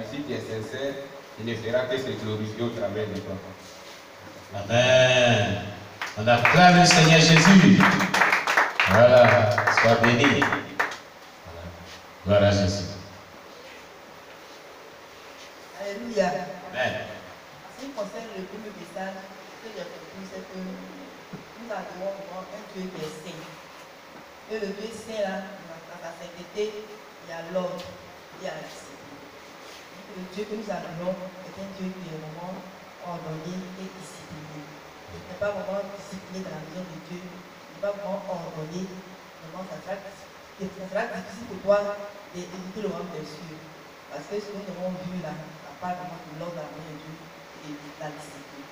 si tu es sincère, il ne fera que se glorifier au travers de toi. Amen. On acclame le Seigneur Jésus. Voilà, sois béni. Gloire à Jésus. Alléluia. Amen. En ce qui concerne le premier message, ce que j'ai compris, c'est que nous adorons un Dieu qui est saint. Et le Dieu saint, là, dans sa sainteté, il y a l'ordre, il y a la discipline. Le Dieu que nous adorons est un Dieu qui est vraiment ordonné et discipliné. Il n'est pas vraiment discipliné dans la vision de Dieu, il n'est pas vraiment ordonné. Vraiment, ça sera difficile pour toi d'éviter le royaume des cieux. Parce que ce que nous avons vu là, ça parle vraiment de l'ordre de la main de Dieu et de la discipline.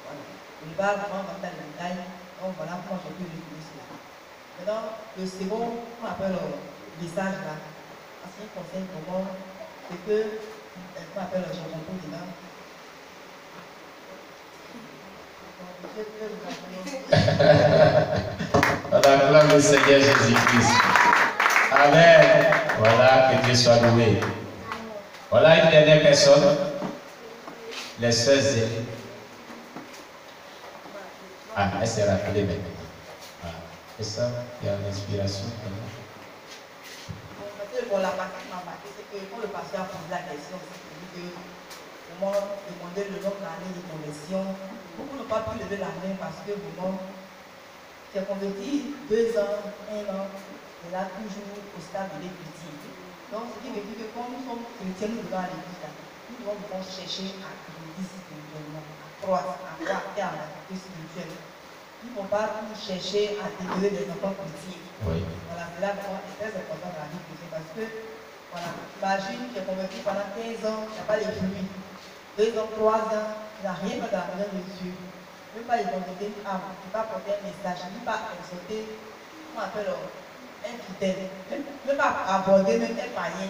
Voilà. On va vraiment dans le langage, donc voilà comment je peux résumer cela. Maintenant, le second, qu'on appelle message là, en ce qui concerne comment, c'est que, qu'on appelle le changement dedans. On acclame le Seigneur Jésus-Christ. Amen. Voilà, que Dieu soit loué. Voilà une dernière personne. Les sœurs Zélie. Ah, elle s'est rappelée maintenant. Ah, c'est ça, il y a l'inspiration. Bon, la partie qui m'a marqué, c'est que quand le pasteur a posé la question, c'est que comment demander le nombre d'années de conversion. Beaucoup n'ont pas pu lever la main parce que vraiment, tu es converti 2 ans, 1 an, et là toujours au stade de l'église. Donc, ce qui veut dire que quand nous sommes chrétiens, nous devons à l'église, nous devons chercher à grandir spirituellement, à croître et à l'activité spirituelle. Nous ne pouvons pas nous chercher à développer des enfants petits. Oui. Voilà, c'est là vraiment très important dans la vie chrétienne parce que, voilà, imagine, tu es converti pendant 15 ans, tu n'as pas les fruits. 2 ans, 3 ans, tu n'as rien fait dans la maison de Dieu. Même pas évangéliser une âme, tu ne peux pas porter un message, tu ne peux pas exhorter, comment on appelle un fidèle, même pas aborder même un païen.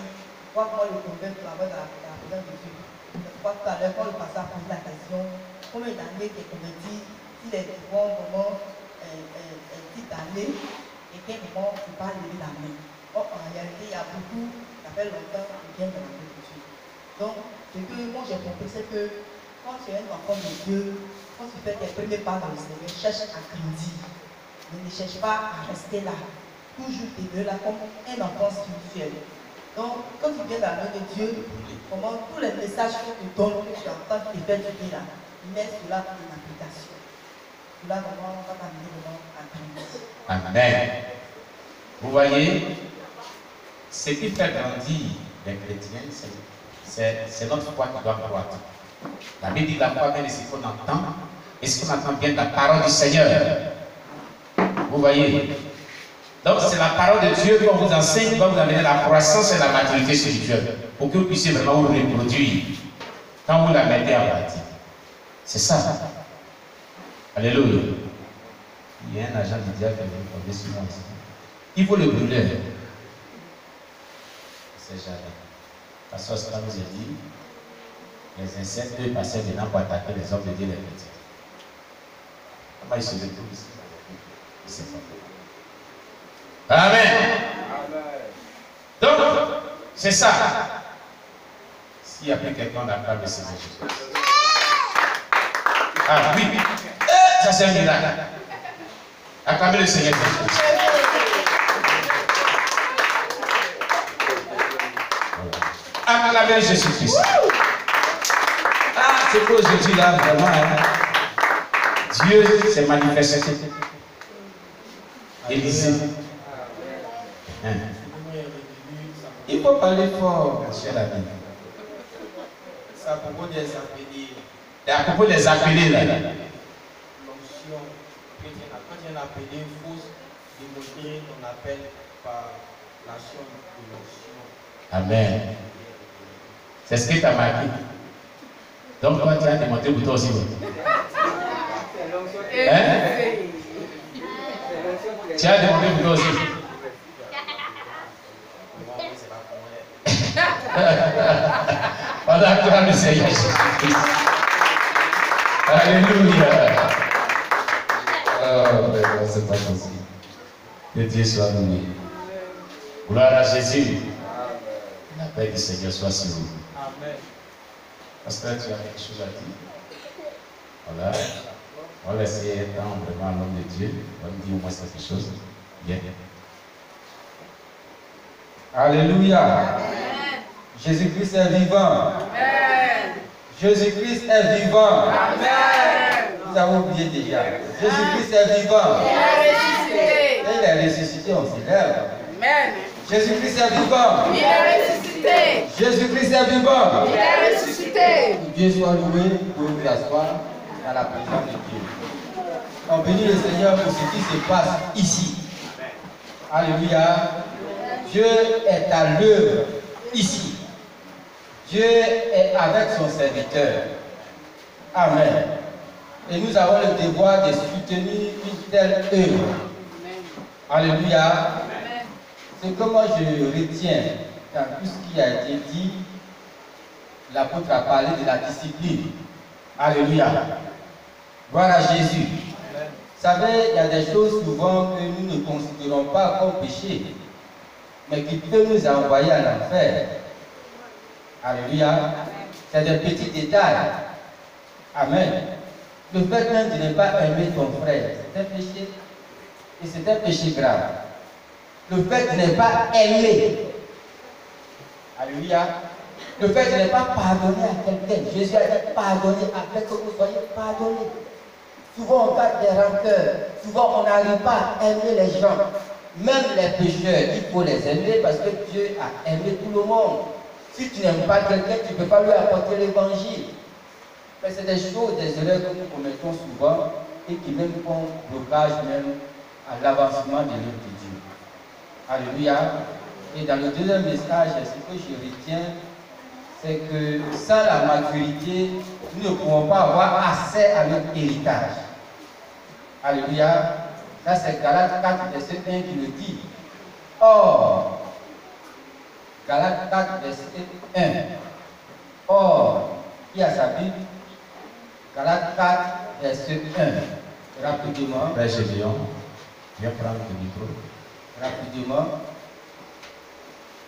Pourquoi moi le convaincre dans la présence de Dieu? C'est pourquoi tout à l'heure, quand le pasteur a posé la question, combien d'années tu es converti, s'il est bon, vraiment, petite année, et quel moment tu ne peux pas lever la main. Or, en réalité, il y a beaucoup, ça fait longtemps, qui viennent de la main de Dieu. Donc, ce que moi j'ai compris, c'est que quand tu es un enfant de Dieu, quand tu fais tes premiers pas dans le Seigneur, cherche à grandir. Ne cherche pas à rester là. Toujours t'aider là comme un enfant spirituel. Donc, quand tu viens dans la main de Dieu, comment tous les messages que tu donnes, que tu entends, que tu fais du bien là, mets cela en application. Cela vraiment va t'amener vraiment à grandir. Amen. Vous voyez, ce qui fait grandir les chrétiens, c'est notre foi qui doit croître. La Bible dit la foi vient de ce qu'on entend, et ce qu'on entend vient de la parole du Seigneur. Vous voyez? Donc c'est la parole de Dieu qu'on vous enseigne, qui va vous amener la croissance et la maturité spirituelle, pour que vous puissiez vraiment vous reproduire quand vous la mettez en pratique. C'est ça. Alléluia. Il y a un agent du diable qui est venu tomber sur moi ici. Il faut le brûler. C'est jamais. Parce que ça nous a dit, les insectes peuvent passer maintenant pour attaquer les hommes de Dieu, les chrétiens. Comment ils se retrouvent ici? Ils se font. Amen. Donc, c'est ça. S'il y a plus quelqu'un d'acclame le Seigneur Jésus. Ah oui. Ça c'est un miracle. Acclamez le Seigneur Jésus. Acclamez Jésus-Christ. Ah, c'est que aujourd'hui là, vraiment, hein, Dieu s'est manifesté. Élisée. Hein. Il faut parler fort, monsieur l'ami. C'est à propos des appelés. Et à propos des appelés là. L'onction, quand il y a un appelé, il faut démontrer ton appel par l'action de l'onction. Amen. C'est ce qui t'a marqué. Donc toi tu as démontré pour toi aussi. Hein? Tu as démontré pour toi aussi. On acclame le Seigneur Jésus-Christ. Alléluia. Oh, mais c'est pas possible. Que Dieu soit loué. Gloire à Jésus. La paix du Seigneur soit sur vous. Pasteur, tu as quelque chose à dire? Voilà. On va laisser étendre vraiment l'homme de Dieu. On va nous dire au moins quelque chose. Bien. Alléluia. Jésus-Christ est vivant. Jésus-Christ est vivant. Vous avez oublié déjà. Jésus-Christ est vivant. Il est ressuscité, on s'élève. Jésus-Christ est vivant. Il est ressuscité. Jésus-Christ est vivant. Il est ressuscité. Dieu soit loué pour nous asseoir dans la présence de Dieu. On bénit le Seigneur pour ce qui se passe ici. Alléluia. Dieu est à l'œuvre ici. Dieu est avec son serviteur. Amen. Et nous avons le devoir de soutenir une telle œuvre. Alléluia. Ce que moi je retiens dans tout ce qui a été dit, l'apôtre a parlé de la discipline. Alléluia. Gloire à Jésus. Vous savez, il y a des choses souvent que nous ne considérons pas comme péché, mais qui peuvent nous envoyer en enfer. Alléluia. C'est des petits détails. Amen. Le fait même de ne pas aimer ton frère, c'est un péché. Et c'est un péché grave. Le fait de ne pas aimer. Alléluia. Le fait de ne pas pardonner à quelqu'un. Jésus a dit pardonnez afin que vous soyez pardonnés. Souvent on garde des rancœurs. Souvent on n'arrive pas à aimer les gens. Même les pécheurs, il faut les aimer parce que Dieu a aimé tout le monde. Si tu n'aimes pas quelqu'un, tu ne peux pas lui apporter l'évangile. Mais c'est des choses, des erreurs que nous commettons souvent et qui même font blocage même à l'avancement de l'œuvre de Dieu. Alléluia. Et dans le deuxième message, ce que je retiens, c'est que sans la maturité, nous ne pouvons pas avoir accès à notre héritage. Alléluia. Ça c'est Galates 4, verset 1 qui le dit. Or, Galates 4, verset 1. Or, qui a sa Bible? Galates 4, verset 1. Rapidement. Père Gédéon, viens prendre le micro. Rapidement.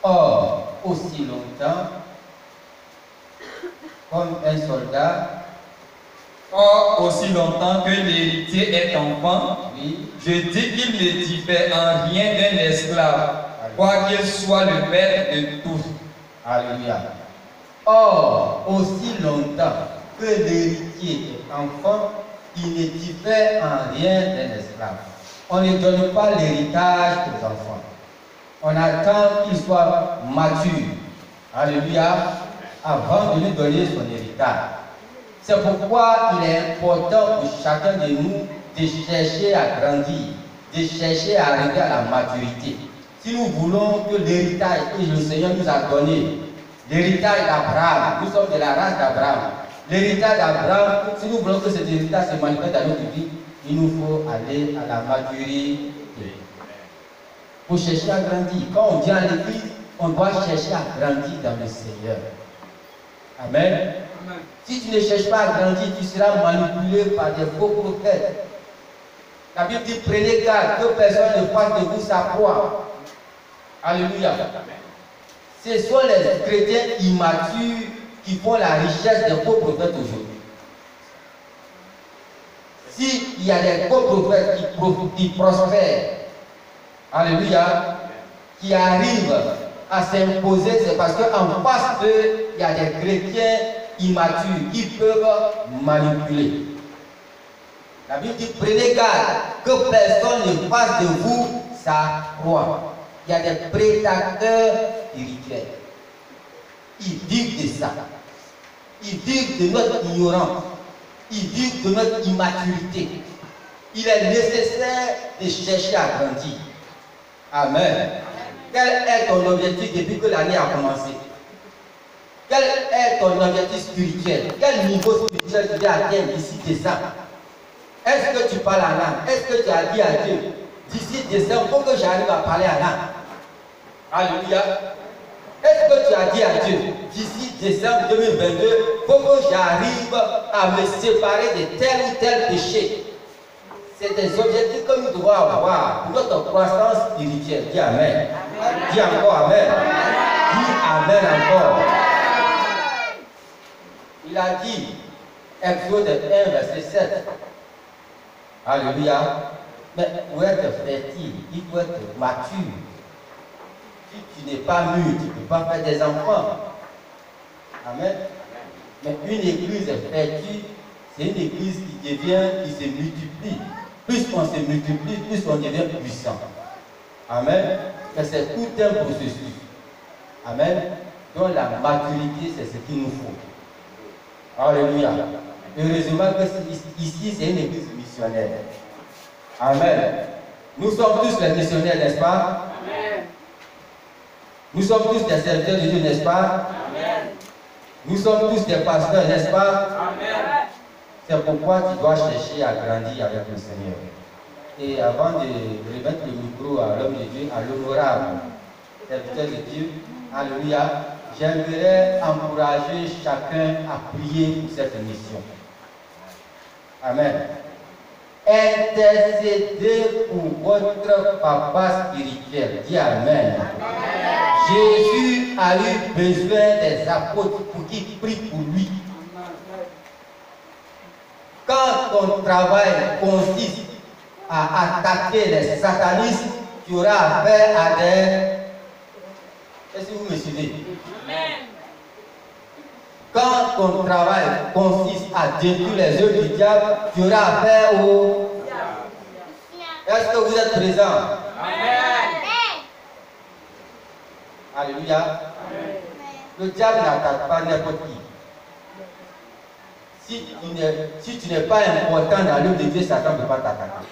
Or, aussi longtemps, comme un soldat. Or, aussi longtemps que l'héritier est enfant, Oui. je dis qu'il ne diffère en rien d'un esclave, quoiqu'il soit le maître de tous. Alléluia. Or, aussi longtemps que l'héritier est enfant, il ne diffère en rien d'un esclave. On ne donne pas l'héritage aux enfants. On attend qu'il soit mature. Alléluia. Avant de lui donner son héritage. C'est pourquoi il est important pour chacun de nous de chercher à grandir, de chercher à arriver à la maturité. Si nous voulons que l'héritage que le Seigneur nous a donné, l'héritage d'Abraham, nous sommes de la race d'Abraham, l'héritage d'Abraham, si nous voulons que cet héritage se manifeste dans notre vie, il nous faut aller à la maturité. Pour chercher à grandir. Quand on vient à l'église, on doit chercher à grandir dans le Seigneur. Amen. Si tu ne cherches pas à grandir, tu seras manipulé par des faux prophètes. La Bible dit prenez garde que personne ne fasse de vous sa proie. Alléluia. Ce sont les chrétiens immatures qui font la richesse des faux prophètes aujourd'hui. S'il y a des faux prophètes qui prospèrent, alléluia, qui arrivent à s'imposer, c'est parce qu'en face d'eux, il y a des chrétiens immatures qui peuvent manipuler. La Bible dit prenez garde que personne ne fasse de vous sa proie. Il y a des prédateurs spirituels. Ils vivent de ça. Ils vivent de notre ignorance. Ils vivent de notre immaturité. Il est nécessaire de chercher à grandir. Amen. Quel est ton objectif depuis que l'année a commencé? Quel est ton objectif spirituel? Quel niveau spirituel tu veux atteindre d'ici décembre? Est-ce que tu parles en langue? Est-ce que tu as dit à Dieu, d'ici décembre, il faut que j'arrive à parler en langue? Alléluia. Est-ce que tu as dit à Dieu, d'ici décembre 2022, il faut que j'arrive à me séparer de tel ou tel péché? C'est des objectifs que nous devons avoir pour notre croissance spirituelle. Dis Amen. Dis encore Amen. Dis Amen encore. Il a dit, Exode 1, verset 7. Alléluia. Mais pour être fertile, il faut être mature. Si tu n'es pas mûr, tu ne peux pas faire des enfants. Amen. Mais une église fertile, c'est une église qui se multiplie. Plus on se multiplie, plus on devient puissant. Amen. Mais c'est tout un processus. Amen. Donc la maturité, c'est ce qu'il nous faut. Alléluia. Heureusement que ici, c'est une église missionnaire. Amen. Nous sommes tous les missionnaires, n'est-ce pas? Amen. Nous sommes tous des serviteurs de Dieu, n'est-ce pas? Amen. Nous sommes tous des pasteurs, n'est-ce pas? Amen. C'est pourquoi tu dois chercher à grandir avec le Seigneur. Et avant de remettre le micro à l'homme de Dieu, à l'honorable serviteur de Dieu, alléluia, j'aimerais encourager chacun à prier pour cette mission. Amen. Intercédez pour votre papa spirituel. Dis Amen. Jésus a eu besoin des apôtres pour qu'ils prient pour lui. Quand ton travail consiste à attaquer les satanistes, tu auras affaire à des... Est-ce que vous me suivez? Quand ton travail consiste à détruire les œuvres du diable, tu auras affaire au... Est-ce que vous êtes présents? Amen. Alléluia. Amen. Le diable n'attaque pas n'importe qui. Si tu n'es pas important dans l'œuvre de Dieu, Satan ne peut pas t'attaquer.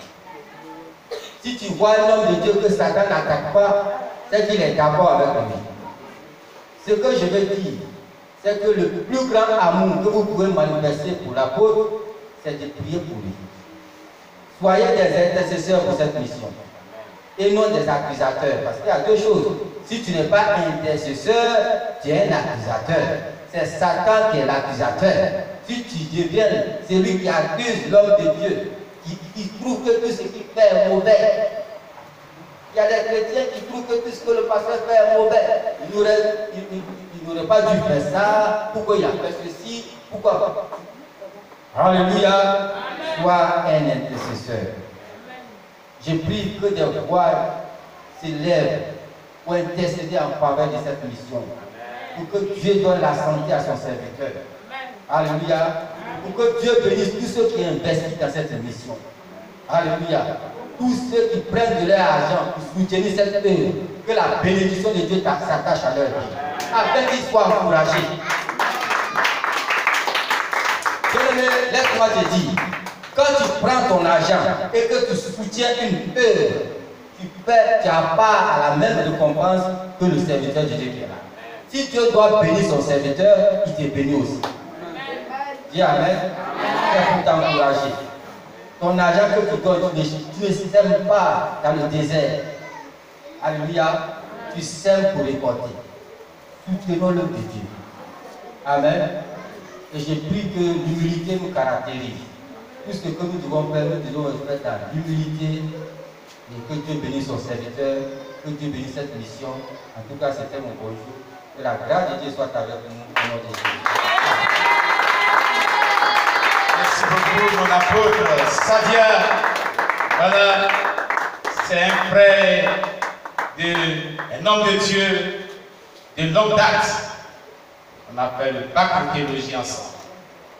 Si tu vois un homme de Dieu que Satan n'attaque pas, c'est qu'il est d'accord avec lui. Ce que je veux dire, c'est que le plus grand amour que vous pouvez manifester pour l'apôtre, c'est de prier pour lui. Soyez des intercesseurs pour cette mission. Et non des accusateurs. Parce qu'il y a deux choses. Si tu n'es pas intercesseur, tu es un accusateur. C'est Satan qui est l'accusateur. Si tu deviens celui qui accuse l'homme de Dieu, qui trouve que tout ce qu'il fait est mauvais. Il y a des chrétiens qui trouvent que tout ce que le pasteur fait est mauvais. Il n'aurait pas dû faire ça. Pourquoi il a fait ceci? Pourquoi pas? Alléluia. Sois un intercesseur. Je prie que des voix s'élèvent pour intercéder en faveur de cette mission. Pour que Dieu donne la santé à son serviteur. Alléluia. Pour que Dieu bénisse tous ceux qui investissent dans cette mission. Alléluia. Tous ceux qui prennent de leur argent pour soutenir cette œuvre. Que la bénédiction de Dieu s'attache à leur vie. Afin qu'ils soient encouragés. Laisse-moi te dire. Quand tu prends ton argent et que tu soutiens une œuvre, tu n'as pas à la même récompense que le serviteur de Dieu qui est là. Si Dieu doit bénir son serviteur, il te bénit aussi. Dis Amen. C'est pour t'encourager. Ton argent que tu donnes, tu ne sèmes pas dans le désert. Alléluia. Tu sèmes pour récolter. Soutenons l'œuvre de Dieu. Amen. Et je prie que l'humilité nous caractérise. Tout ce que nous devons faire, nous devons le faire dans l'humilité. Et que Dieu bénisse son serviteur, que Dieu bénisse cette mission. En tout cas, c'était mon bonjour. Que la grâce de Dieu soit avec nous au nom de Jésus. Merci beaucoup, mon apôtre. Savia, voilà, c'est un frère, un homme de Dieu, de longue date. On a fait le bac en théologie ensemble.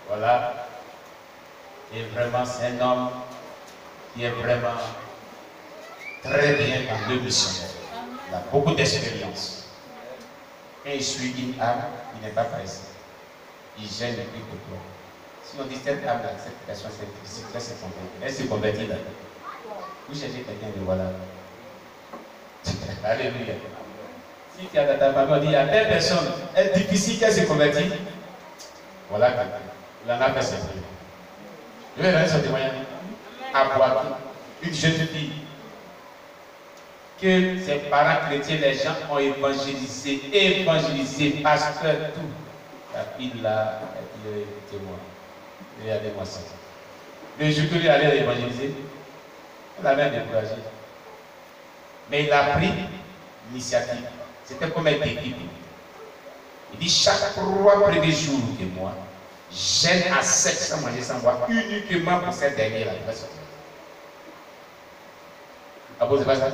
Voilà. Et vraiment, c'est un homme qui est vraiment très bien dans le missionnaire. Il a beaucoup d'expérience. Quand il suit une âme, il n'est pas pressé. Il gêne le plus que toi. Si on dit cette âme-là, cette personne, elle se convertit là. Vous cherchez quelqu'un de voilà. Alléluia. Si tu as dans ta famille, on dit il y a telle personne, elle est difficile qu'elle se convertisse. Voilà quelqu'un. Il en a fait ses prières. Je vais donner son témoignage à Boaké, une jeune fille que ses parents chrétiens, les gens ont évangélisé, pasteur, tout. La fille là, elle dit écoutez-moi, regardez-moi ça. Le jour que lui allait évangéliser, elle avait découragé. Mais il a pris l'initiative. C'était comme un défi. Il dit chaque 3 premiers jours de moi, gêne à sec sans manger, sans boire, uniquement pour cette dernière-là. Ah bon, c'est pas ça?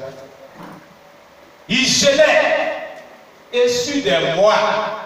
Il gênait, et sur des mois,